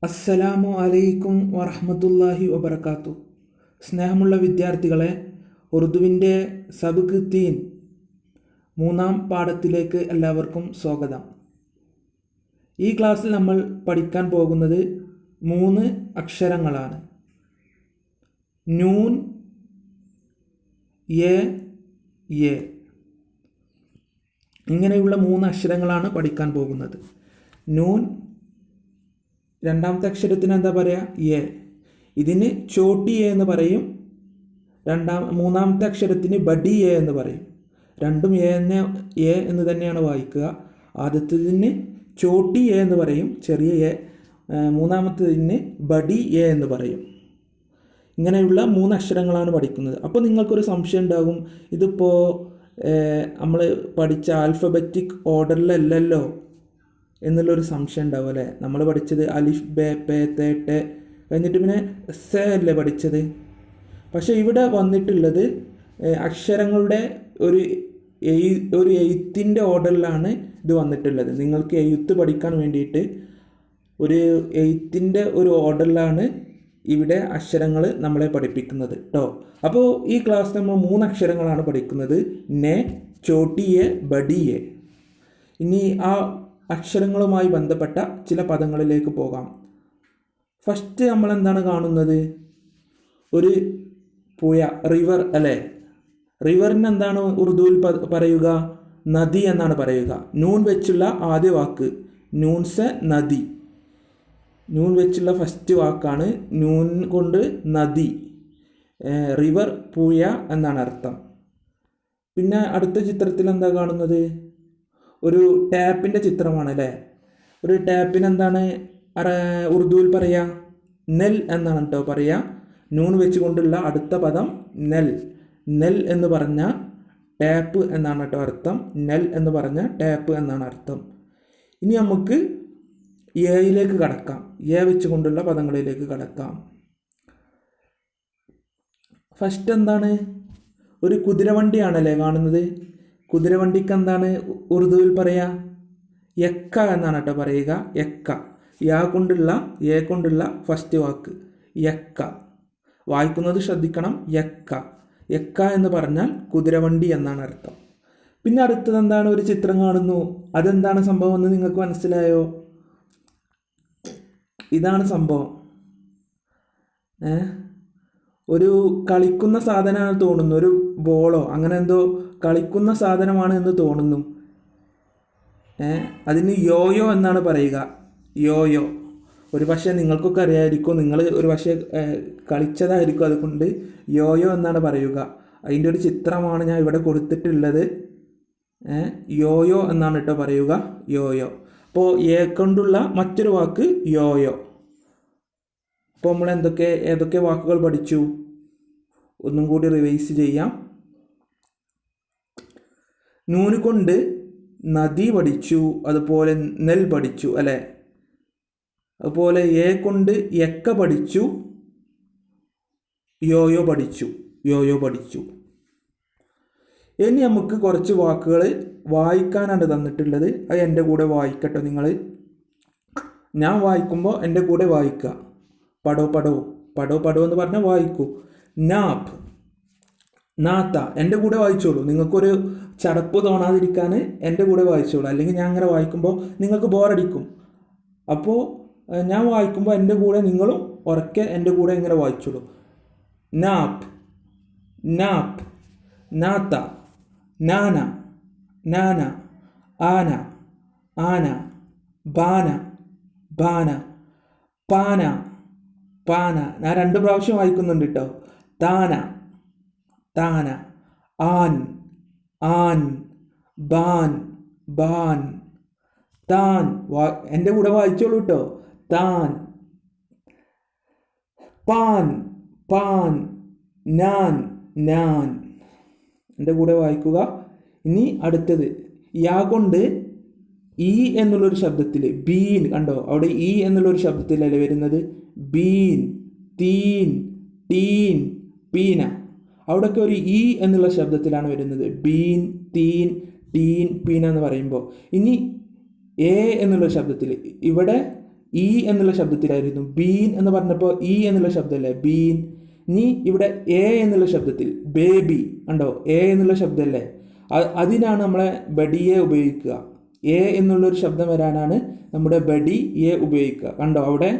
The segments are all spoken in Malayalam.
അസ്സലാമു അലൈക്കും വറഹ്മത്തുള്ളാഹി വബറകാതുഹു. സ്നേഹമുള്ള വിദ്യാർത്ഥികളെ, ഉറുദുവിൻ്റെ സബ്ക് തീൻ മൂന്നാം പാഠത്തിലേക്ക് എല്ലാവർക്കും സ്വാഗതം. ഈ ക്ലാസ്സിൽ നമ്മൾ പഠിക്കാൻ പോകുന്നത് 3 അക്ഷരങ്ങളാണ്. നൂൻ, യെ, യെ ഇങ്ങനെയുള്ള 3 അക്ഷരങ്ങളാണ് പഠിക്കാൻ പോകുന്നത്. നൂൻ, രണ്ടാമത്തെ അക്ഷരത്തിന് എന്താ പറയുക? യെ. ഇതിന് ചോട്ടി യെ എന്ന് പറയും. മൂന്നാമത്തെ അക്ഷരത്തിന് ബഡി യെ എന്ന് പറയും. രണ്ടും യെ എന്ന് തന്നെയാണ് വായിക്കുക. ആദ്യത്തേതിന് ചോട്ടി യെ എന്ന് പറയും, ചെറിയ യെ. മൂന്നാമത്തേതിന് ബഡി യെ എന്ന് പറയും. ഇങ്ങനെയുള്ള 3 അക്ഷരങ്ങളാണ് പഠിക്കുന്നത്. അപ്പോൾ നിങ്ങൾക്കൊരു സംശയം ഉണ്ടാകും, ഇതിപ്പോൾ നമ്മൾ പഠിച്ച ആൽഫബറ്റിക് ഓർഡറിലല്ലല്ലോ എന്നുള്ളൊരു സംശയം ഉണ്ടാവും അല്ലേ. നമ്മൾ പഠിച്ചത് അലിഫ്, ബെ, പെ, തെ, ടെ കഴിഞ്ഞിട്ട് പിന്നെ സെ അല്ലേ പഠിച്ചത്. പക്ഷേ ഇവിടെ വന്നിട്ടുള്ളത് അക്ഷരങ്ങളുടെ ഒരു എഴുത്തിൻ്റെ ഓർഡറിലാണ് ഇത് വന്നിട്ടുള്ളത്. നിങ്ങൾക്ക് എഴുത്ത് പഠിക്കാൻ വേണ്ടിയിട്ട് ഒരു എഴുത്തിൻ്റെ ഒരു ഓർഡറിലാണ് ഇവിടെ അക്ഷരങ്ങൾ നമ്മളെ പഠിപ്പിക്കുന്നത് കേട്ടോ. അപ്പോൾ ഈ ക്ലാസ് നമ്മൾ 3 അക്ഷരങ്ങളാണ് പഠിക്കുന്നത്: നെ, ചോട്ടിയെ, ബഡിയെ. ഇനി ആ അക്ഷരങ്ങളുമായി ബന്ധപ്പെട്ട ചില പദങ്ങളിലേക്ക് പോകാം. ഫസ്റ്റ് നമ്മൾ എന്താണ് കാണുന്നത്? ഒരു പുഴ, റിവർ അല്ലേ. റിവറിന് എന്താണ് ഉറുദുവിൽ പറയുക? നദി എന്നാണ് പറയുക. നൂൻ വെച്ചുള്ള ആദ്യ വാക്ക് നൂൻസെ നദി. നൂൻ വെച്ചുള്ള ഫസ്റ്റ് വാക്കാണ് നൂൻ കൊണ്ട് നദി. റിവർ, പുഴ എന്നാണ് അർത്ഥം. പിന്നെ അടുത്ത ചിത്രത്തിൽ എന്താ കാണുന്നത്? ഒരു ടാപ്പിൻ്റെ ചിത്രമാണ് അല്ലേ. ഒരു ടാപ്പിന് എന്താണ് ഉറുദുവിൽ പറയുക? നെൽ എന്നാണ് കേട്ടോ പറയുക. നൂൻ വെച്ചുകൊണ്ടുള്ള അടുത്ത പദം നെൽ. നെൽ എന്ന് പറഞ്ഞ ടാപ്പ് എന്നാണ് കേട്ടോ അർത്ഥം. നെൽ എന്ന് പറഞ്ഞ ടാപ്പ് എന്നാണ് അർത്ഥം. ഇനി നമുക്ക് യേയിലേക്ക് കടക്കാം. യേ വെച്ചുകൊണ്ടുള്ള പദങ്ങളിലേക്ക് കടക്കാം. ഫസ്റ്റ് എന്താണ്? ഒരു കുതിരവണ്ടിയാണല്ലേ കാണുന്നത്. കുതിരവണ്ടിക്ക് എന്താണ് ഉറുദുവിൽ പറയുക? യക്ക എന്നാണ് കേട്ടോ പറയുക. യക്ക. യേ കൊണ്ടുള്ള ഫസ്റ്റ് വാക്ക് യക്ക. വായിക്കുന്നത് ശ്രദ്ധിക്കണം. യക്ക. യക്ക എന്ന് പറഞ്ഞാൽ കുതിരവണ്ടി എന്നാണ് അർത്ഥം. പിന്നെ അടുത്തത് എന്താണ്? ഒരു ചിത്രം കാണുന്നു. അതെന്താണ് സംഭവം എന്ന് നിങ്ങൾക്ക് മനസ്സിലായോ? ഇതാണ് സംഭവം. ഒരു കളിക്കുന്ന സാധനമാണ് തോന്നുന്നു. ഒരു ബോളോ അങ്ങനെ എന്തോ കളിക്കുന്ന സാധനമാണ് എന്ന് തോന്നുന്നു. അതിന് യോയോ എന്നാണ് പറയുക. യോയോ. ഒരു പക്ഷേ നിങ്ങൾക്കൊക്കെ അറിയാമായിരിക്കും. നിങ്ങൾ ഒരു പക്ഷേ കളിച്ചതായിരിക്കും. അതുകൊണ്ട് യോയോ എന്നാണ് പറയുക. അതിൻ്റെ ഒരു ചിത്രമാണ് ഞാൻ ഇവിടെ കൊടുത്തിട്ടുള്ളത്. യോയോ എന്നാണ് കേട്ടോ പറയുക. യോയോ. അപ്പോൾ യേ കൊണ്ടുള്ള മറ്റൊരു വാക്ക് യോയോ. അപ്പോൾ നമ്മൾ ഏതൊക്കെ വാക്കുകൾ പഠിച്ചു? ഒന്നും കൂടി റിവൈസ് ചെയ്യാം. നൂന് കൊണ്ട് നദി പഠിച്ചു, അതുപോലെ നെൽ പഠിച്ചു അല്ലേ. അതുപോലെ യേ കൊണ്ട് യക്ക പഠിച്ചു, യോയോ പഠിച്ചു. ഇനി നമുക്ക് കുറച്ച് വാക്കുകൾ വായിക്കാനാണ് തന്നിട്ടുള്ളത്. അത് എൻ്റെ കൂടെ വായിക്കട്ടോ നിങ്ങൾ. ഞാൻ വായിക്കുമ്പോൾ എൻ്റെ കൂടെ വായിക്കുക. പടോ പടോ പടോ പടോ എന്ന് പറഞ്ഞാൽ വായിക്കൂ. നാപ്പ്, നാത്ത. എൻ്റെ കൂടെ വായിച്ചോളൂ. നിങ്ങൾക്കൊരു ചടപ്പ് തോന്നാതിരിക്കാൻ എൻ്റെ കൂടെ വായിച്ചോളൂ. അല്ലെങ്കിൽ ഞാൻ അങ്ങനെ വായിക്കുമ്പോൾ നിങ്ങൾക്ക് ബോറടിക്കും. അപ്പോൾ ഞാൻ വായിക്കുമ്പോൾ എൻ്റെ കൂടെ നിങ്ങളും ഉറക്കെ എൻ്റെ കൂടെ ഇങ്ങനെ വായിച്ചോളൂ. നാപ്പ്, നാപ്പ്, നാത്ത, നാന, നാന, ആന, ആന, ബാന, ബാന, പാന, പാന. ഞാൻ 2 പ്രാവശ്യം വായിക്കുന്നുണ്ട് കേട്ടോ. താന, താന, ആൻ, ആൻ, ബാൻ, ബാൻ, താൻ. എൻ്റെ കൂടെ വായിച്ചോളൂ കേട്ടോ. താൻ, പാൻ, പാൻ, ഞാൻ, ഞാൻ. എൻ്റെ കൂടെ വായിക്കുക. ഇനി അടുത്തത് യാ കൊണ്ട് ഈ എന്നുള്ളൊരു ശബ്ദത്തിൽ ബീൻ. കണ്ടോ അവിടെ ഈ എന്നുള്ളൊരു ശബ്ദത്തിലല്ലേ വരുന്നത്? ബീൻ, തീൻ, ടീൻ, പീന. അവിടെയൊക്കെ ഒരു ഈ എന്നുള്ള ശബ്ദത്തിലാണ് വരുന്നത്. ബീൻ, തീൻ, ടീൻ, പീന എന്ന് പറയുമ്പോൾ. ഇനി എ എന്നുള്ള ശബ്ദത്തിൽ ഇവിടെ ഇ എന്നുള്ള ശബ്ദത്തിലായിരുന്നു. ബീൻ എന്ന് പറഞ്ഞപ്പോൾ ഇ എന്നുള്ള ശബ്ദമല്ലേ, ബീൻ. ഇനി ഇവിടെ എ എന്നുള്ള ശബ്ദത്തിൽ ബേബി ഉണ്ടോ, എ എന്നുള്ള ശബ്ദമല്ലേ, അതിനാണ് നമ്മളെ ബഡിയെ ഉപയോഗിക്കുക. എ എന്നുള്ളൊരു ശബ്ദം വരാനാണ് നമ്മുടെ ബഡി എ ഉപയോഗിക്കുക. കണ്ടോ അവിടെ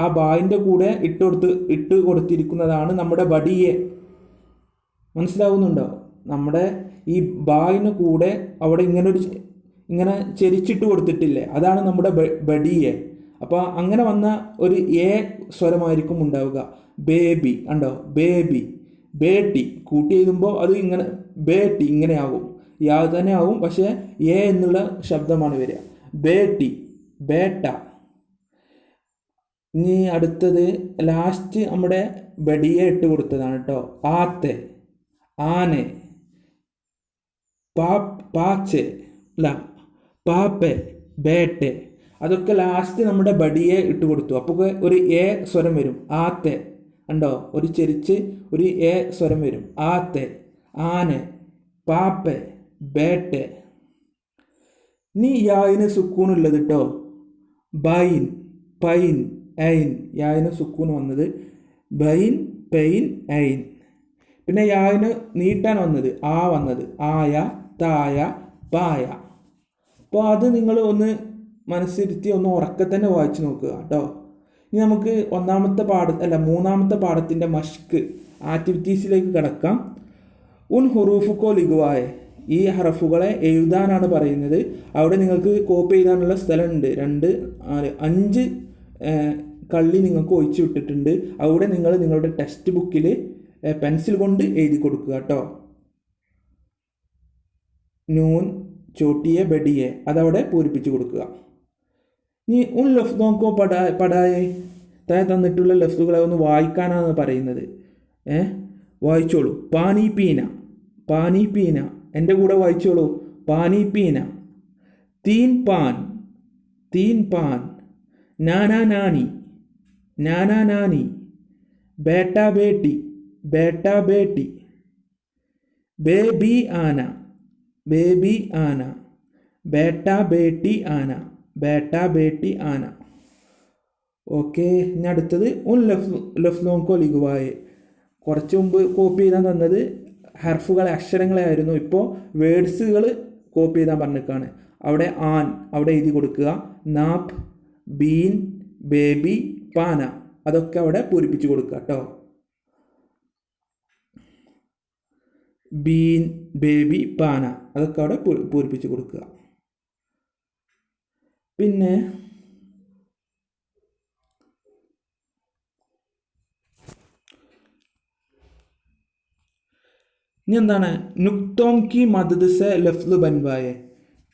ആ ബായിൻ്റെ കൂടെ ഇട്ട് കൊടുത്തിരിക്കുന്നതാണ് നമ്മുടെ ബഡിയെ. മനസ്സിലാവുന്നുണ്ടോ? നമ്മുടെ ഈ ബായിന് കൂടെ അവിടെ ഇങ്ങനെ ചെരിച്ചിട്ട് കൊടുത്തിട്ടില്ലേ, അതാണ് നമ്മുടെ ബഡിയെ. അപ്പോൾ അങ്ങനെ വന്ന ഒരു എ സ്വരമായിരിക്കും ഉണ്ടാവുക. ബേബി ഉണ്ടോ, ബേബി. ബേട്ടി കൂട്ടി എഴുതുമ്പോൾ അത് ഇങ്ങനെ ബേട്ടി ഇങ്ങനെ ആകും, യാ തന്നെ ആവും, പക്ഷേ എ എന്നുള്ള ശബ്ദമാണ് വരിക. ബേട്ടി, ബേട്ട. ഇനി അടുത്തത് ലാസ്റ്റ് നമ്മുടെ ബഡിയെ ഇട്ട് കൊടുത്തതാണ് കേട്ടോ. ആത്തെ, ആനെ, പാച്ചെ അല്ല പാപ്പെ, ബേട്ടെ. അതൊക്കെ ലാസ്റ്റ് നമ്മുടെ ബഡിയെ ഇട്ട് കൊടുത്തു. അപ്പോൾ ഒരു എ സ്വരം വരും. ആത്തെ ഉണ്ടോ, ഒരു ചെരിച്ച് ഒരു എ സ്വരം വരും. ആത്തെ, ആനെ, പാപ്പെ, ബേട്ടെ. ഇനി യായിന് സുക്കൂനുള്ളത് കേട്ടോ. ബൈൻ, പൈൻ, ഐൻ. യായിന് സുക്കൂൻ വന്നത് ബൈൻ, പെയിൻ, ഐൻ. പിന്നെ യായിന് നീട്ടാൻ വന്നത് ആ വന്നത് ആയ, തായ, പായ. അപ്പോൾ അത് നിങ്ങൾ ഒന്ന് മനസ്സിരുത്തി ഒന്ന് ഉറക്കെ തന്നെ വായിച്ചു നോക്കുക കേട്ടോ. ഇനി നമുക്ക് മൂന്നാമത്തെ പാഠത്തിൻ്റെ മഷ്ക് ആക്ടിവിറ്റീസിലേക്ക് കിടക്കാം. ഹുറൂഫുക്കോ ലിഗുവായ, ഈ ഹറഫുകളെ എഴുതാനാണ് പറയുന്നത്. അവിടെ നിങ്ങൾക്ക് കോപ്പി ചെയ്താനുള്ള സ്ഥലമുണ്ട്. 2, 4, 5 കള്ളി നിങ്ങൾക്ക് ഒഴിച്ചു വിട്ടിട്ടുണ്ട്. അവിടെ നിങ്ങൾ നിങ്ങളുടെ ടെക്സ്റ്റ് ബുക്കിൽ പെൻസിൽ കൊണ്ട് എഴുതി കൊടുക്കുക കേട്ടോ. നൂൻ, ചോട്ടിയെ, ബഡിയെ അതവിടെ പൂരിപ്പിച്ച് കൊടുക്കുക. ഇനി ലഫ്ദോക്കോ പടായെ, താഴെ തന്നിട്ടുള്ള ലഫ്ദുകളെ ഒന്ന് വായിക്കാനാണ് പറയുന്നത്. വായിച്ചോളൂ. പാനി പീന, പാനി പീന. എൻ്റെ കൂടെ വായിച്ചോളൂ. പാനി പീന. തീൻ പാൻ, തീൻ പാൻ. നാനാ നാനി, നാനാ നാനി. ബേട്ടാ ബേട്ടി, ബേട്ടാ ബേട്ടി. ബേബി ആന, ബേബി ആന. ബേട്ടാ ബേട്ടി ആന, ബേട്ടാ ബേട്ടി ആന. ഓക്കെ. ഇനി അടുത്തത് ലഫ്ലോങ്കോ ലിഗുവായെ. കുറച്ച് മുമ്പ് കോപ്പി ചെയ്താൽ തന്നത് ഹർഫുകളെ, അക്ഷരങ്ങളെ ആയിരുന്നു. ഇപ്പോൾ വേർഡ്സുകൾ കോപ്പി ചെയ്താൽ പറഞ്ഞിട്ടാണ്. അവിടെ ആൻ അവിടെ എഴുതി കൊടുക്കുക. നാപ്പ്, ബീൻ, ബേബി, പാന അതൊക്കെ അവിടെ പൂരിപ്പിച്ച് കൊടുക്കുക കേട്ടോ. ബീൻ, ബേബി, പാന അതൊക്കെ അവിടെ പൂരിപ്പിച്ച് കൊടുക്കുക. പിന്നെ ഇനി എന്താണ് നുക്തോം കി മദദ് സെ ലഫ്ദ് ബൻവായെ.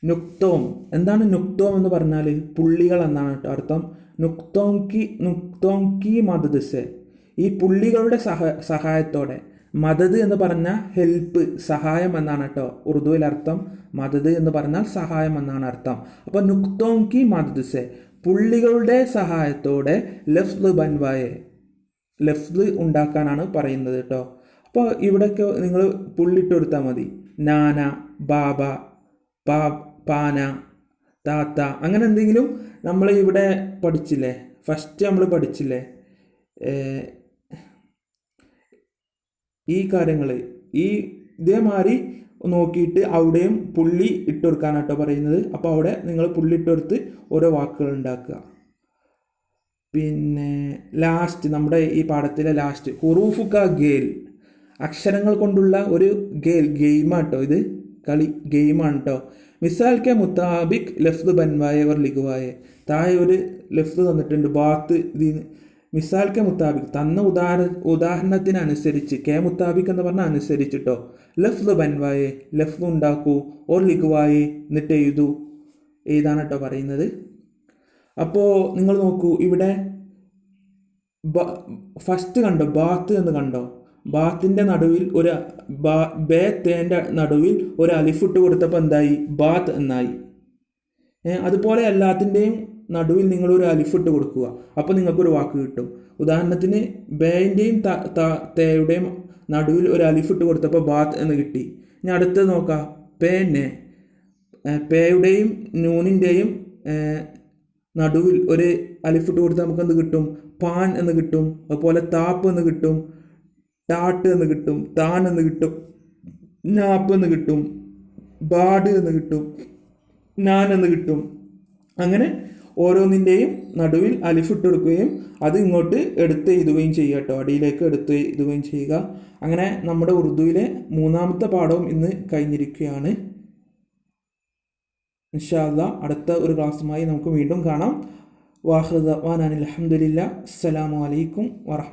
നുക്തോം എന്താണ്? നുക്തോം എന്ന് പറഞ്ഞാൽ പുള്ളികൾ എന്നാണ് കേട്ടോ അർത്ഥം. നുക്തോം കി മദദ് സെ, ഈ പുള്ളികളുടെ സഹായത്തോടെ. മദദ് എന്ന് പറഞ്ഞാൽ ഹെൽപ്പ്, സഹായം എന്നാണ് കേട്ടോ ഉറുദുവിൽ അർത്ഥം. മദദ് എന്ന് പറഞ്ഞാൽ സഹായം എന്നാണ് അർത്ഥം. അപ്പോൾ നുക്തോം കി മദദ് സെ, പുള്ളികളുടെ സഹായത്തോടെ ലഫ്ദ് ബൻവായെ, ലഫ്ദ് ഉണ്ടാക്കാനാണ് പറയുന്നത് കേട്ടോ. അപ്പോൾ ഇവിടെയൊക്കെ നിങ്ങൾ പുള്ളിട്ട് കൊടുത്താൽ മതി. നാന, ബാബ, പാന, താത്ത, അങ്ങനെ എന്തെങ്കിലും. നമ്മൾ ഇവിടെ പഠിച്ചില്ലേ, ഫസ്റ്റ് നമ്മൾ പഠിച്ചില്ലേ ഈ കാര്യങ്ങൾ. ഇതേമാതിരി നോക്കിയിട്ട് അവിടെയും പുള്ളി ഇട്ട് കൊടുക്കാനാട്ടോ പറയുന്നത്. അപ്പോൾ അവിടെ നിങ്ങൾ പുള്ളി ഇട്ട് കൊടുത്ത് ഓരോ വാക്കുകൾ ഉണ്ടാക്കുക. പിന്നെ ലാസ്റ്റ് നമ്മുടെ ഈ പാഠത്തിലെ ലാസ്റ്റ് ഹുറൂഫുക ഗേൽ, അക്ഷരങ്ങൾ കൊണ്ടുള്ള ഒരു ഗെയിമാണ് കേട്ടോ ഇത്. കളി ഗെയിമാണ് കേട്ടോ. Misal K മുത്താബിക് ലഫ്ദ് ബൻവായ or ലിഖുവായ. താഴെ ഒരു ലഫ്ദ് തന്നിട്ടുണ്ട്. ബാത്ത് മിസാൽ കെ മുത്താബിക് തന്ന ഉദാഹരണത്തിനനുസരിച്ച്, കെ മുത്താബിക് എന്ന് പറഞ്ഞാൽ അനുസരിച്ചിട്ടോ. ലഫ്ദ് ബൻവായെ, ലഫ്ദ് ഉണ്ടാക്കൂ. ഓർ ലിഖുവായെ, എന്നിട്ട് എഴുതാണ് കേട്ടോ പറയുന്നത്. അപ്പോൾ നിങ്ങൾ നോക്കൂ, ഇവിടെ ഫസ്റ്റ് കണ്ടോ ബാത്ത് എന്ന് കണ്ടോ. ബാത്തിൻ്റെ നടുവിൽ ഒരു ബേത്തേൻ്റെ നടുവിൽ ഒരു അലിഫിട്ട് കൊടുത്തപ്പോൾ എന്തായി? ബാത്ത് എന്നായി. അതുപോലെ എല്ലാത്തിൻ്റെയും നടുവിൽ നിങ്ങളൊരു അലിഫിട്ട് കൊടുക്കുക. അപ്പോൾ നിങ്ങൾക്കൊരു വാക്ക് കിട്ടും. ഉദാഹരണത്തിന് ബേൻ്റെയും തേയുടെയും നടുവിൽ ഒരു അലിഫിട്ട് കൊടുത്തപ്പോൾ ബാത്ത് എന്ന് കിട്ടി. ഇനി അടുത്തത് നോക്കാം. പേനെ, പേയുടെയും നൂനിൻ്റെയും നടുവിൽ ഒരു അലിഫിട്ട് കൊടുത്താൽ നമുക്ക് എന്ത് കിട്ടും? പാൻ എന്ന് കിട്ടും. അതുപോലെ താപ്പ് എന്ന് കിട്ടും, ടാട്ട് എന്ന് കിട്ടും, താൻ എന്ന് കിട്ടും, നാപ്പ് എന്ന് കിട്ടും, ബാഡ് എന്ന് കിട്ടും, നാൻ എന്ന് കിട്ടും. അങ്ങനെ ഓരോന്നിൻ്റെയും നടുവിൽ അലിഫിട്ട് കൊടുക്കുകയും അത് ഇങ്ങോട്ട് എടുത്ത് എഴുതുകയും ചെയ്യുക കേട്ടോ, അടിയിലേക്ക് എടുത്ത് എഴുതുകയും ചെയ്യുക. അങ്ങനെ നമ്മുടെ ഉറുദുവിലെ 3ാമത്തെ പാഠവും ഇന്ന് കഴിഞ്ഞിരിക്കുകയാണ്. ഇൻഷാ അല്ലാഹ് അടുത്ത ഒരു ക്ലാസ്സുമായി നമുക്ക് വീണ്ടും കാണാം. വാഹിറു ദഅ്വാനാ അൽഹംദുലില്ലാഹി. അസ്സലാമു അലൈക്കും വറഹ്മത്തുള്ളാഹി.